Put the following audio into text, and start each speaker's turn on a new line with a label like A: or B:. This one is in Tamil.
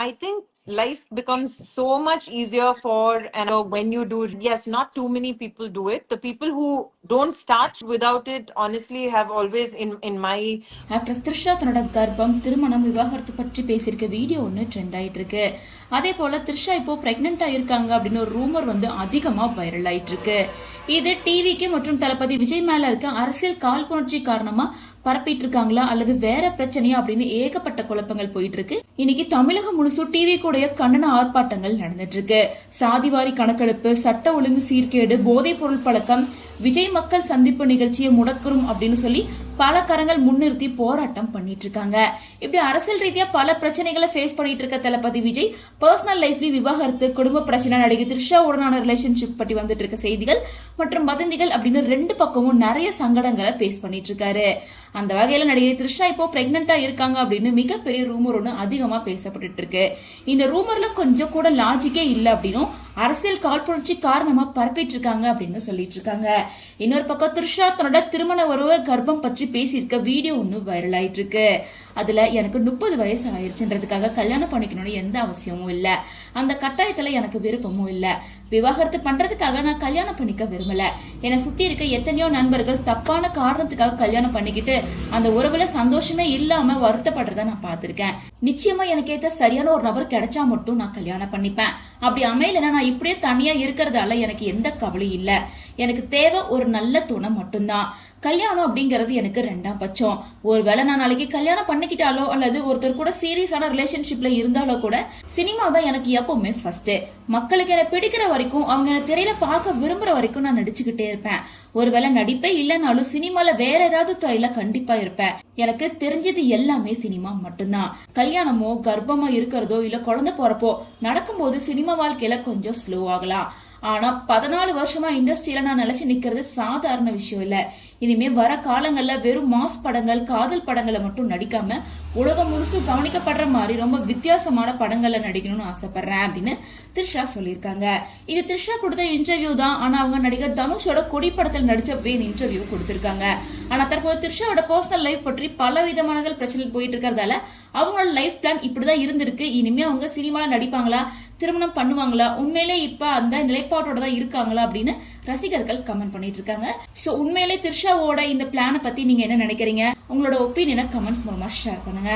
A: I think life becomes so much easier for and when you do. Yes, not too many people do it. The people who don't start without it honestly have always in my
B: actress Trisha தன்னோட கர்ப்பம் திருமணம் விவாகரத்து பற்றி பேசியிருக்க வீடியோ ஒன்று ட்ரெண்ட் ஆயிட்டு இருக்கு. அதே போல த்ரிஷா இப்போ பிரெக்னென்ட் ஆயிருக்காங்க அப்படின்னு ஒரு ரூமர் வந்து அதிகமா வைரல் ஆயிட்டு இருக்கு. இது டிவிக்கு மற்றும் தளபதி விஜய் மேல இருக்க அரசியல் காழ்ப்புணர்ச்சி காரணமா பரப்பிட்டு இருக்காங்களா அல்லது வேற பிரச்சனையா அப்படின்னு ஏகப்பட்ட குழப்பங்கள் போயிட்டு இருக்கு. இன்னைக்கு தமிழகம் முழுசும் டிவி கூடைய கண்டன ஆர்ப்பாட்டங்கள் நடந்துட்டு இருக்கு. சாதிவாரி கணக்கெடுப்பு, சட்ட ஒழுங்கு சீர்கேடு, போதைப் பொருள் பழக்கம், விஜய் மக்கள் சந்திப்பு நிகழ்ச்சியை முடக்கரும் அப்படின்னு சொல்லி பல கரங்கள் முன்னிறுத்தி போராட்டம் பண்ணிட்டு இருக்காங்க. இப்படி அரசியல் ரீதியா பல பிரச்சனைகளை ஃபேஸ் பண்ணிட்டு இருக்க தளபதி விஜய் பர்சனல் லைஃப்லயும் விவாகரத்து, குடும்ப பிரச்சனை, நடிகை த்ரிஷா உடனான ரிலேஷன்ஷிப் பற்றி வந்துட்டு இருக்க செய்திகள் மற்றும் வதந்திகள் அப்படின்னு ரெண்டு பக்கமும் நிறைய சங்கடங்களை ஃபேஸ் பண்ணிட்டு இருக்காரு. அந்த வகையில நடிகை த்ரிஷா இப்போ பிரெக்னெண்டா இருக்காங்க அப்படின்னு மிகப்பெரிய ரூமர் ஒன்று அதிகமா பேசப்பட்டு இருக்கு. இந்த ரூமர்ல கொஞ்சம் கூட லாஜிக்கே இல்ல அப்படின்னும் அரசியல் காழ்ப்புணர்ச்சி காரணமா பரப்பிட்டு இருக்காங்க அப்படின்னு சொல்லிட்டு இருக்காங்க. இன்னொரு பக்கம் த்ரிஷா தன்னோட திருமண உறவு கர்ப்பம் பற்றி பேசியிருக்க வீடியோ ஒன்று வைரல் ஆயிட்டு இருக்கு. அதுல எனக்கு 30 வயசு ஆயிடுச்சுன்றதுக்காக கல்யாணம் பண்ணிக்கணும்னு எந்த அவசியமும் இல்ல, அந்த கட்டாயத்துல எனக்கு விருப்பமும் இல்ல, விவாகரத்து பண்றதுக்காக நான் கல்யாணம் பண்ணிக்க விரும்பல, என்னை சுத்தி இருக்க எத்தனையோ நண்பர்கள் தப்பான காரணத்துக்காக கல்யாணம் பண்ணிக்கிட்டு அந்த உறவுல சந்தோஷமே இல்லாம வருத்தப்படுறத நான் பார்த்திருக்கேன். நிச்சயமா எனக்கு ஏத்த சரியான ஒரு நபர் கிடைச்சா மட்டும் நான் கல்யாணம் பண்ணிப்பேன். அப்படி அமையலன்னா நான் இப்படியே தனியா இருக்கிறதால எனக்கு எந்த கவலையும் இல்ல. எனக்கு தேவை ஒரு நல்ல துணை மட்டும்தான். கல்யாணம் அப்படிங்கறது எனக்கு 2ஆம் பட்சம். ஒருவேளை நான் நாளைக்கு கல்யாணம் பண்ணிக்கிட்டாலோ அல்லது ஒருத்தர் கூட சீரியஸான ரிலேஷன்ஷிப்ல இருந்தாலோ கூட சினிமா தான் எனக்கு எப்பவுமே ஃபர்ஸ்ட். மக்களுக்கு என்ன பிடிக்கிற வரைக்கும், அவங்க என்ன திரையில பார்க்க விரும்புற வரைக்கும் நான் நடிச்சுக்கிட்டே இருப்பேன். ஒருவேளை நடிப்பே இல்லைனாலும் சினிமால வேற ஏதாவது துறையில கண்டிப்பா இருப்பேன். எனக்கு தெரிஞ்சது எல்லாமே சினிமா மட்டும்தான். கல்யாணமோ கர்ப்பமா இருக்கிறதோ இல்ல குழந்தை போறப்போ நடக்கும்போது சினிமா வாழ்க்கையில கொஞ்சம் ஸ்லோ ஆகலாம். ஆனா 14 வருஷமா இண்டஸ்ட்ரியில நான் நிலைச்சு நிக்கிறது சாதாரண விஷயம் இல்ல. இனிமே வர காலங்கள்ல வெறும் மாஸ் படங்கள், காதல் படங்களை மட்டும் நடிக்காம உலகம் முழுசும் கவனிக்கப்படுற மாதிரி ரொம்ப வித்தியாசமான படங்கள்ல நடிக்கணும்னு ஆசைப்படுறேன் அப்படின்னு த்ரிஷா சொல்லியிருக்காங்க. இது த்ரிஷா கொடுத்த இன்டர்வியூ தான். ஆனா அவங்க நடிகர் தனுஷோட கொடி படத்தில் நடிச்சப்பவே இன்டர்வியூ கொடுத்திருக்காங்க. ஆனா தற்போது த்ரிஷாவோட பர்சனல் லைஃப் பற்றி பல விதமான பிரச்சனை போயிட்டு இருக்கிறதால அவங்களோட லைஃப் பிளான் இப்படிதான் இருந்திருக்கு. இனிமே அவங்க சினிமால நடிப்பாங்களா, திருமணம் பண்ணுவாங்களா, உண்மையிலே இப்ப அந்த நிலைப்பாட்டோட தான் இருக்காங்களா அப்படின்னு ரசிகர்கள் கமெண்ட் பண்ணிட்டு இருக்காங்க. சோ உண்மையிலே த்ரிஷாவோட இந்த பிளானை பத்தி நீங்க என்ன நினைக்கிறீங்க? உங்களோட ஒப்பீனியனை கமெண்ட்ஸ் மூலமா ஷேர் பண்ணுங்க.